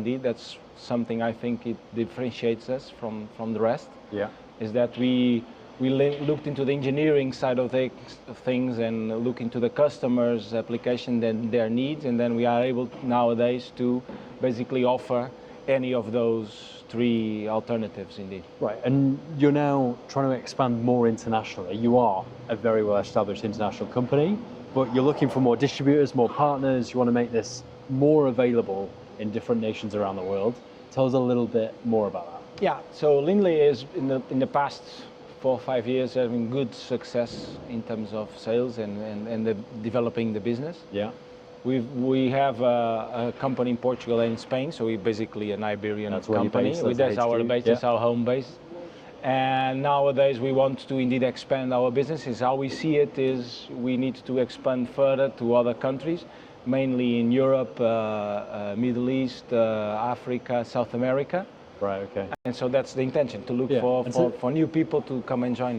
Indeed, that's something I think it differentiates us from the rest. Yeah. Is that we looked into the engineering side of things and look into the customers' application and their needs, and then we are able nowadays to basically offer any of those three alternatives indeed. Right, and you're now trying to expand more internationally. You are a very well-established international company, but you're looking for more distributors, more partners. You want to make this more available in different nations around the world. Tell us a little bit more about that. Yeah, so Lindley is in the past 4 or 5 years having good success in terms of sales and developing the business. Yeah. We have a company in Portugal and in Spain, so we're basically an Iberian company. That's our base, that's our home base. And nowadays we want to indeed expand our business. How we see it is we need to expand further to other countries, mainly in Europe, Middle East, Africa, South America. Right, okay. And so that's the intention, to look for new people to come and join us.